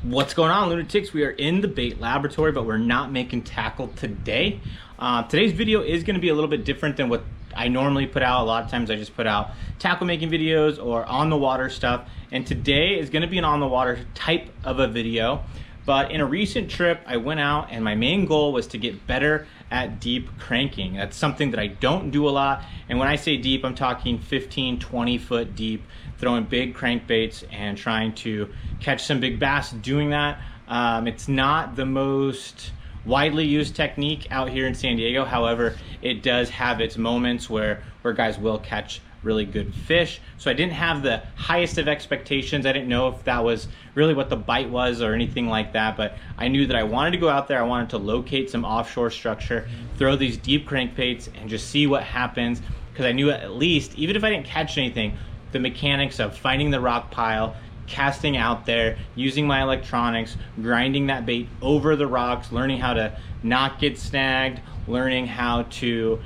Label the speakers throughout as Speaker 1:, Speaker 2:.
Speaker 1: What's going on, lunatics? We are in the bait laboratory, but we're not making tackle today. Today's video is going to be a little bit different than what I normally put out. A lot of times I just put out tackle making videos or on the water stuff, and today is going to be an on the water type of a video. But in a recent trip, I went out and my main goal was to get better at deep cranking. That's something that I don't do a lot. And when I say deep, I'm talking 15, 20 foot deep, throwing big crankbaits and trying to catch some big bass doing that. It's not the most widely used technique out here in San Diego. However, it does have its moments where guys will catch really good fish. So I didn't have the highest of expectations. I didn't know if that was really what the bite was or anything like that, but I knew that I wanted to go out there. I wanted to locate some offshore structure, throw these deep crankbaits and just see what happens, because I knew at least, even if I didn't catch anything, the mechanics of finding the rock pile, casting out there, using my electronics, grinding that bait over the rocks, learning how to not get snagged, learning how to,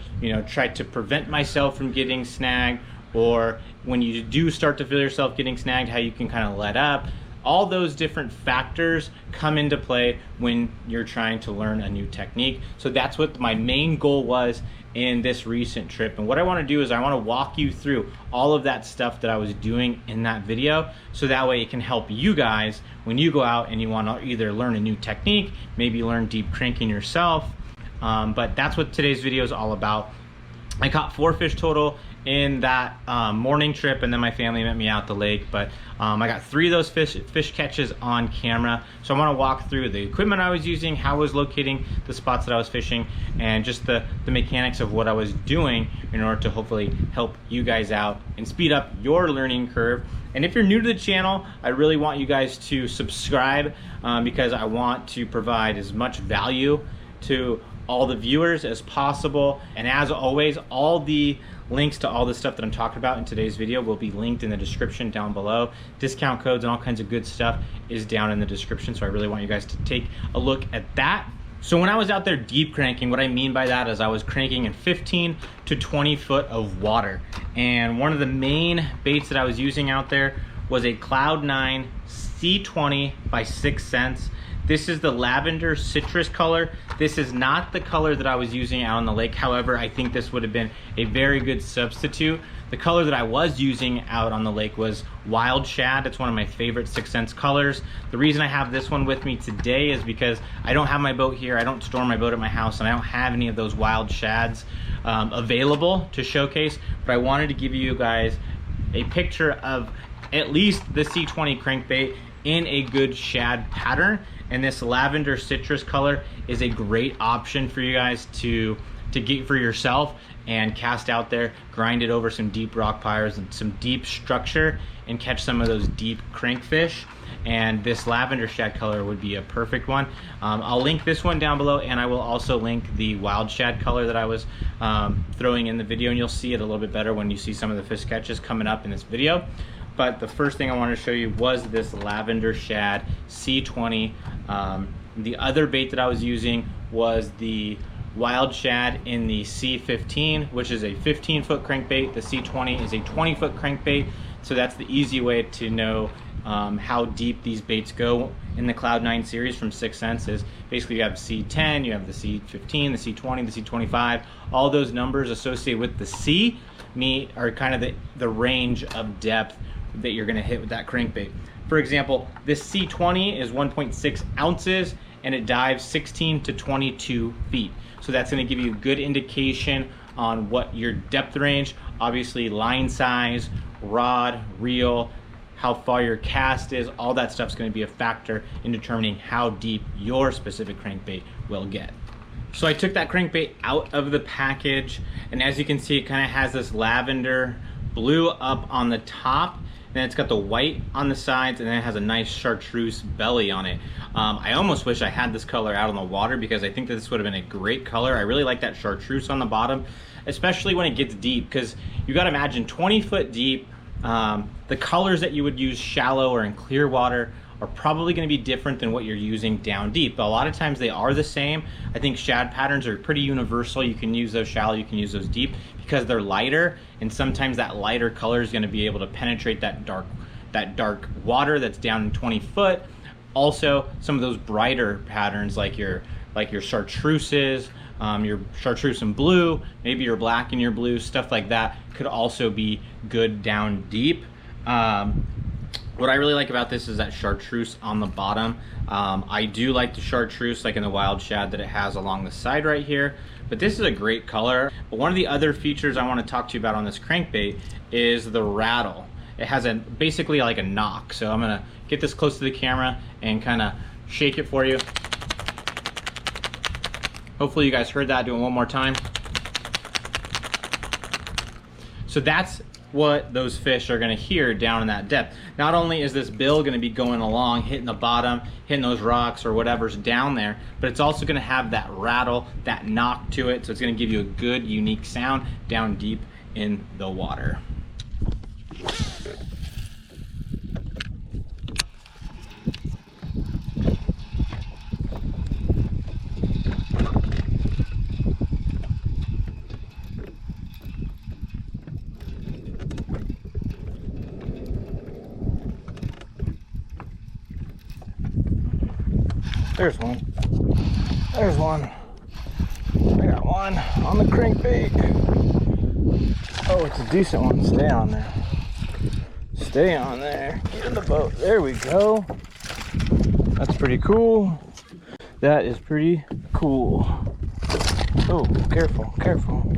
Speaker 1: try to prevent myself from getting snagged, or when you do start to feel yourself getting snagged, how you can kind of let up. All those different factors come into play when you're trying to learn a new technique. So that's what my main goal was in this recent trip. And what I want to do is I want to walk you through all of that stuff that I was doing in that video, so that way it can help you guys when you go out and you want to either learn a new technique, maybe learn deep cranking yourself. But that's what today's video is all about. I caught 4 fish total in that morning trip, and then my family met me out the lake, but I got 3 of those fish catches on camera. So I want to walk through the equipment I was using, how I was locating the spots that I was fishing, and just the mechanics of what I was doing in order to hopefully help you guys out and speed up your learning curve. And if you're new to the channel, I really want you guys to subscribe, because I want to provide as much value to all the viewers as possible. And as always, all the links to all the stuff that I'm talking about in today's video will be linked in the description down below. Discount codes and all kinds of good stuff is down in the description, so I really want you guys to take a look at that. So when I was out there deep cranking, what I mean by that is I was cranking in 15 to 20 foot of water. And one of the main baits that I was using out there was a Cloud 9 C20 by 6 cents. This is the lavender citrus color. This is not the color that I was using out on the lake. However, I think this would have been a very good substitute. The color that I was using out on the lake was wild shad. It's one of my favorite 6 cents colors. The reason I have this one with me today is because I don't have my boat here. I don't store my boat at my house, and I don't have any of those wild shads available to showcase. But I wanted to give you guys a picture of at least the C20 crankbait in a good shad pattern. And this lavender citrus color is a great option for you guys to get for yourself and cast out there, grind it over some deep rock piles and some deep structure and catch some of those deep crankfish. And this lavender shad color would be a perfect one. I'll link this one down below, and I will also link the wild shad color that I was throwing in the video, and you'll see it a little bit better when you see some of the fish catches coming up in this video. But the first thing I wanted to show you was this lavender shad C20. The other bait that I was using was the wild shad in the C15, which is a 15-foot crankbait. The C20 is a 20-foot crankbait. So that's the easy way to know how deep these baits go in the Cloud 9 series from 6 cents. Is basically you have C10, you have the C15, the C20, the C25. All those numbers associated with the C are kind of the range of depth that you're gonna hit with that crankbait. For example, this C20 is 1.6 ounces and it dives 16 to 22 feet. So that's gonna give you a good indication on what your depth range, obviously line size, rod, reel, how far your cast is, all that stuff's gonna be a factor in determining how deep your specific crankbait will get. So I took that crankbait out of the package, and as you can see, it kind of has this lavender blue up on the top. Then it's got the white on the sides, and then it has a nice chartreuse belly on it. I almost wish I had this color out on the water, because I think that this would have been a great color. I really like that chartreuse on the bottom, especially when it gets deep, because you got to imagine 20 foot deep. The colors that you would use shallow or in clear water are probably going to be different than what you're using down deep. But a lot of times they are the same. I think shad patterns are pretty universal. You can use those shallow, you can use those deep, because they're lighter, and sometimes that lighter color is going to be able to penetrate that dark water that's down in 20 foot Also, some of those brighter patterns like your chartreuses, your chartreuse and blue, maybe your black and your blue, stuff like that could also be good down deep. What I really like about this is that chartreuse on the bottom. I do like the chartreuse like in the wild shad that it has along the side right here, but this is a great color. But one of the other features I want to talk to you about on this crankbait is the rattle. It has basically like a knock. So I'm gonna get this close to the camera and kind of shake it for you. Hopefully you guys heard that. Do it one more time. So that's what those fish are going to hear down in that depth. Not only is this bill going to be going along, hitting the bottom, hitting those rocks or whatever's down there, but it's also going to have that rattle, that knock to it. So it's going to give you a good, unique sound down deep in the water. There's one. There's one. I got one on the crankbait. Oh, it's a decent one. Stay on there. Stay on there. Get in the boat. There we go. That's pretty cool. That is pretty cool. Oh, careful, careful.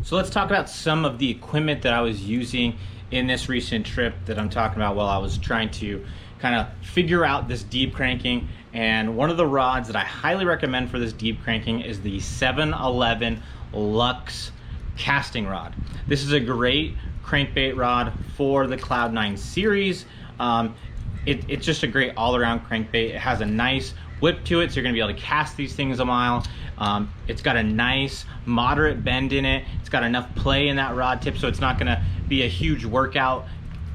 Speaker 1: So let's talk about some of the equipment that I was using in this recent trip that I'm talking about while I was trying to kind of figure out this deep cranking. And one of the rods that I highly recommend for this deep cranking is the 711 Lux casting rod. This is a great crankbait rod for the Cloud 9 series. It's just a great all-around crankbait. It has a nice whip to it, so you're gonna be able to cast these things a mile. It's got a nice moderate bend in it. It's got enough play in that rod tip, so it's not gonna be a huge workout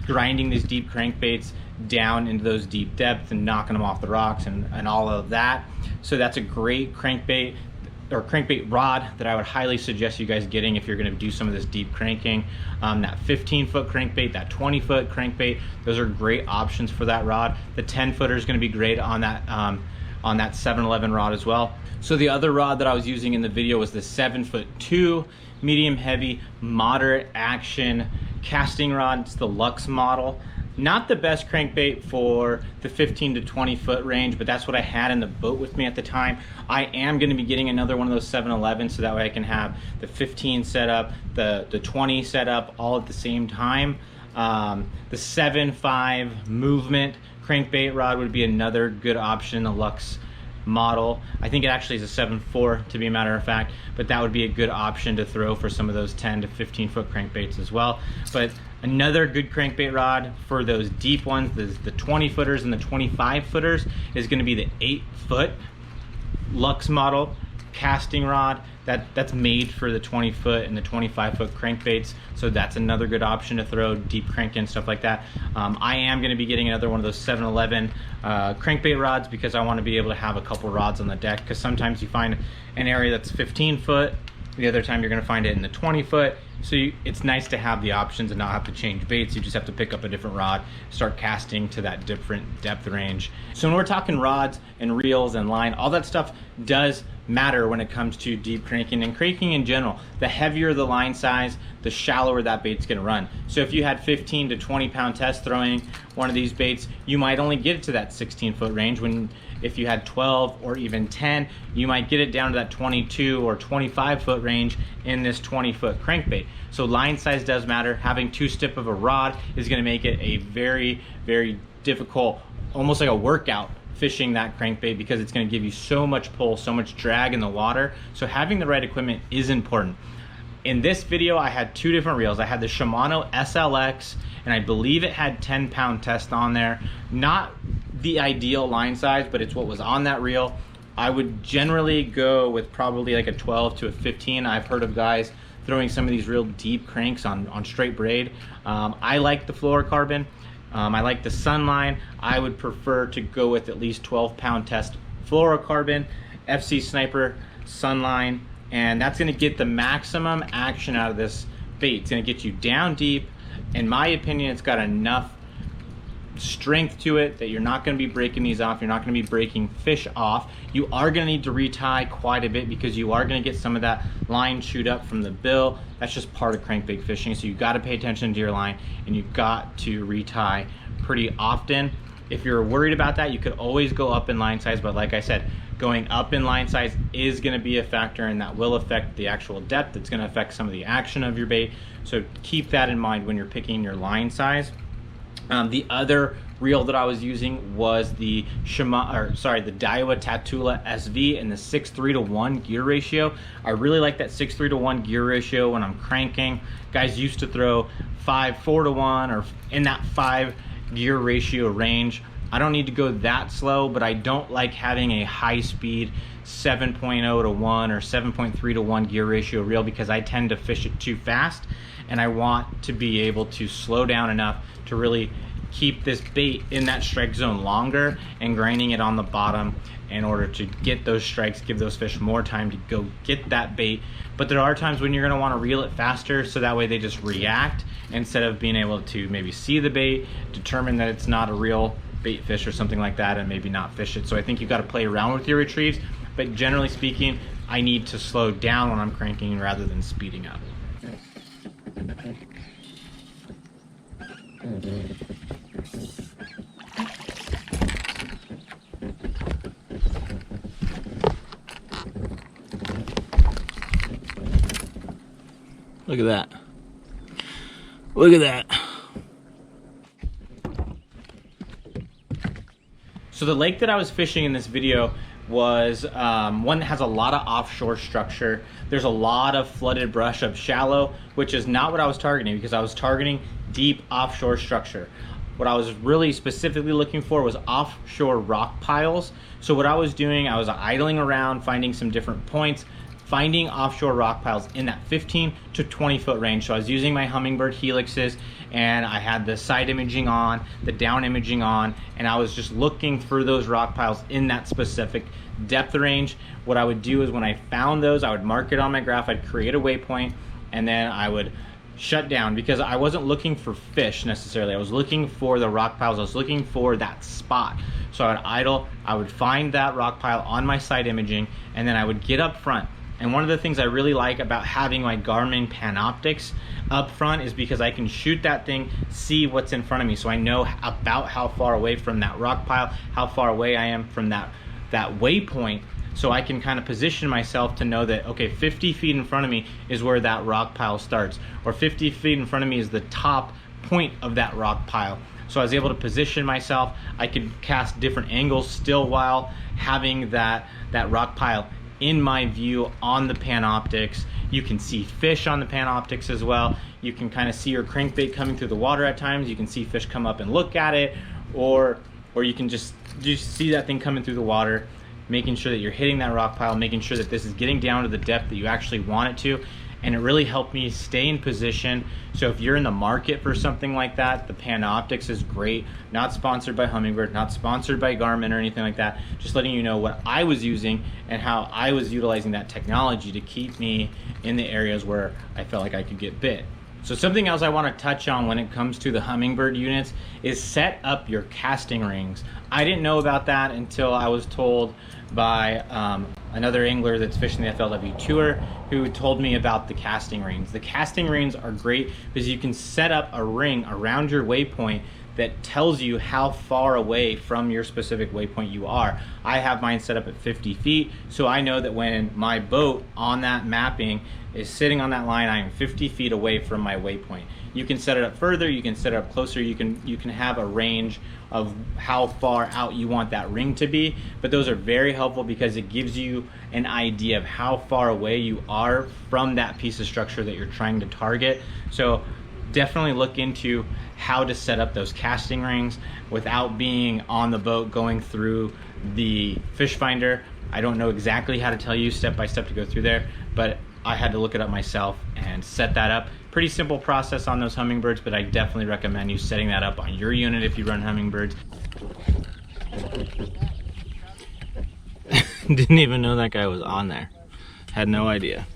Speaker 1: grinding these deep crankbaits down into those deep depths and knocking them off the rocks and all of that. So that's a great crankbait or crankbait rod that I would highly suggest you guys getting if you're going to do some of this deep cranking. That 15-foot crankbait, that 20-foot crankbait, those are great options for that rod. The 10-footer is going to be great on that 711 rod as well. So the other rod that I was using in the video was the 7'2" medium heavy moderate action casting rod. It's the Lux model. Not the best crankbait for the 15 to 20 foot range, but that's what I had in the boat with me at the time. I am going to be getting another one of those 711 so that way I can have the 15 set up, the 20 set up all at the same time. The 7.5 movement crankbait rod would be another good option, the Lux model. I think it actually is a 7.4 to be a matter of fact, but that would be a good option to throw for some of those 10 to 15 foot crankbaits as well. But another good crankbait rod for those deep ones, the 20 footers and the 25 footers, is going to be the 8-foot Lux model casting rod. That's made for the 20 foot and the 25 foot crankbaits, so that's another good option to throw deep cranking, stuff like that. I am going to be getting another one of those 711 crankbait rods because I want to be able to have a couple rods on the deck, because sometimes you find an area that's 15 foot, the other time you're going to find it in the 20 foot. So it's nice to have the options and not have to change baits. You just have to pick up a different rod, start casting to that different depth range. So when we're talking rods and reels and line, all that stuff does matter when it comes to deep cranking and cranking in general. The heavier the line size, the shallower that bait's gonna run. So if you had 15 to 20 pound test throwing one of these baits, you might only get it to that 16 foot range. When if you had 12 or even 10, you might get it down to that 22 or 25 foot range in this 20 foot crankbait. So line size does matter. Having too stiff of a rod is gonna make it a very, very difficult, almost like a workout fishing that crankbait, because it's going to give you so much pull, so much drag in the water. So having the right equipment is important. In this video I had two different reels. I had the Shimano SLX, and I believe it had 10 pound test on there. Not the ideal line size, but it's what was on that reel. I would generally go with probably like a 12 to a 15. I've heard of guys throwing some of these real deep cranks on straight braid. I like the fluorocarbon. I like the Sunline. I would prefer to go with at least 12 pound test fluorocarbon, FC Sniper, Sunline, and that's gonna get the maximum action out of this bait. It's gonna get you down deep. in my opinion, it's got enough strength to it that you're not going to be breaking these off. You're not going to be breaking fish off. You are going to need to retie quite a bit because you are going to get some of that line chewed up from the bill. That's just part of crankbait fishing. So you got to pay attention to your line, and you've got to retie pretty often. If you're worried about that, you could always go up in line size, but like I said, going up in line size is going to be a factor, and that will affect the actual depth. It's going to affect some of the action of your bait. So keep that in mind when you're picking your line size. The other reel that I was using was the Daiwa Tatula SV in the 6:3:1 gear ratio. I really like that 6:3:1 gear ratio when I'm cranking. Guys used to throw 5:4:1 or in that 5 gear ratio range. I don't need to go that slow, but I don't like having a high speed 7.0:1 or 7.3:1 gear ratio reel because I tend to fish it too fast, and I want to be able to slow down enough to really keep this bait in that strike zone longer and grinding it on the bottom in order to get those strikes, give those fish more time to go get that bait. But there are times when you're going to want to reel it faster, so that way they just react instead of being able to maybe see the bait, determine that it's not a real bait fish or something like that, and maybe not fish it. So I think you've got to play around with your retrieves, but generally speaking, I need to slow down when I'm cranking rather than speeding up. Look at that. Look at that. So the lake that I was fishing in this video was one that has a lot of offshore structure. There's a lot of flooded brush up shallow, which is not what I was targeting because I was targeting deep offshore structure. What I was really specifically looking for was offshore rock piles. So what I was doing, I was idling around, finding some different points, finding offshore rock piles in that 15 to 20 foot range. So I was using my Humminbird helixes, and I had the side imaging on, the down imaging on, and I was just looking for those rock piles in that specific depth range. What I would do is when I found those, I would mark it on my graph, I'd create a waypoint, and then I would shut down because I wasn't looking for fish necessarily. I was looking for the rock piles. I was looking for that spot. So I would idle, I would find that rock pile on my side imaging, and then I would get up front. And one of the things I really like about having my Garmin Panoptics up front is because I can shoot that thing, see what's in front of me, so I know about how far away from that rock pile, how far away I am from that waypoint, so I can kind of position myself to know that, okay, 50 feet in front of me is where that rock pile starts, or 50 feet in front of me is the top point of that rock pile. So I was able to position myself. I could cast different angles still while having that rock pile in my view on the Panoptics. You can see fish on the Panoptics as well. You can kind of see your crankbait coming through the water at times. You can see fish come up and look at it, or you can just see that thing coming through the water, making sure that you're hitting that rock pile, making sure that this is getting down to the depth that you actually want it to. And it really helped me stay in position. So if you're in the market for something like that, the Panoptics is great. Not sponsored by Humminbird, not sponsored by Garmin or anything like that. Just letting you know what I was using and how I was utilizing that technology to keep me in the areas where I felt like I could get bit. So something else I want to touch on when it comes to the Humminbird units is set up your casting rings. I didn't know about that until I was told by another angler that's fishing the FLW Tour, who told me about the casting rings. The casting rings are great because you can set up a ring around your waypoint that tells you how far away from your specific waypoint you are. I have mine set up at 50 feet, so I know that when my boat on that mapping is sitting on that line, I am 50 feet away from my waypoint. You can set it up further, you can set it up closer, you can have a range of how far out you want that ring to be, but those are very helpful because it gives you an idea of how far away you are from that piece of structure that you're trying to target. So definitely look into how to set up those casting rings without being on the boat going through the fish finder. I don't know exactly how to tell you step by step to go through there, but I had to look it up myself and set that up. Pretty simple process on those Humminbirds, but I definitely recommend you setting that up on your unit if you run Humminbirds. Didn't even know that guy was on there. Had no idea.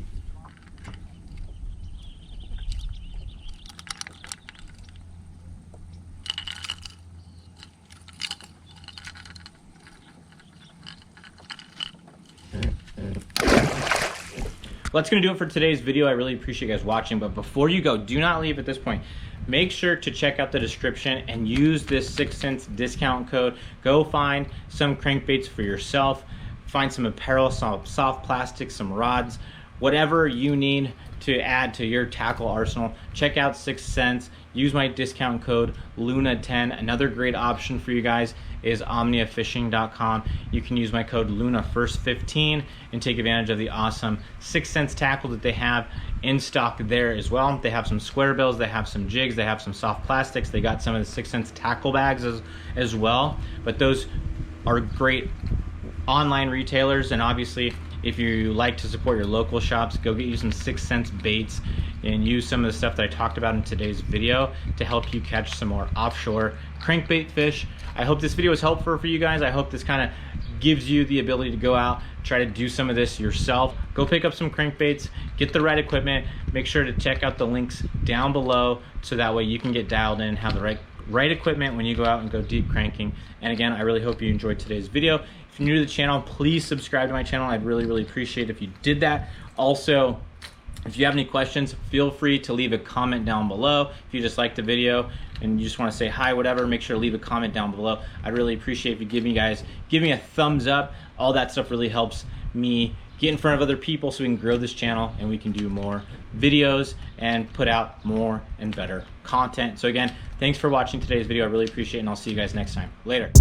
Speaker 1: that's gonna do it for today's video. I really appreciate you guys watching, but before you go, do not leave at this point. Make sure to check out the description and use this 6 cents discount code. Go find some crankbaits for yourself. Find some apparel, some soft plastic, some rods, whatever you need to add to your tackle arsenal. Check out 6 cents. Use my discount code LUNA10. Another great option for you guys is omniafishing.com. You can use my code LUNAFIRST15 and take advantage of the awesome 6 cents tackle that they have in stock there as well. They have some square bills, they have some jigs, they have some soft plastics, they got some of the 6 cents tackle bags as well. But those are great online retailers, and obviously if you like to support your local shops, go get you some 6 cents baits and use some of the stuff that I talked about in today's video to help you catch some more offshore crankbait fish. I hope this video was helpful for you guys. I hope this kind of gives you the ability to go out, try to do some of this yourself. Go pick up some crankbaits, get the right equipment. Make sure to check out the links down below so that way you can get dialed in and have the right equipment when you go out and go deep cranking. And again, I really hope you enjoyed today's video. If you're new to the channel, please subscribe to my channel. I'd really appreciate it if you did that. Also, if you have any questions, feel free to leave a comment down below. If you just liked the video and you just want to say hi, whatever, make sure to leave a comment down below. I'd really appreciate if you give me a thumbs up. All that stuff really helps me get in front of other people so we can grow this channel and we can do more videos and put out more and better content. So again, thanks for watching today's video. I really appreciate it, and I'll see you guys next time. Later.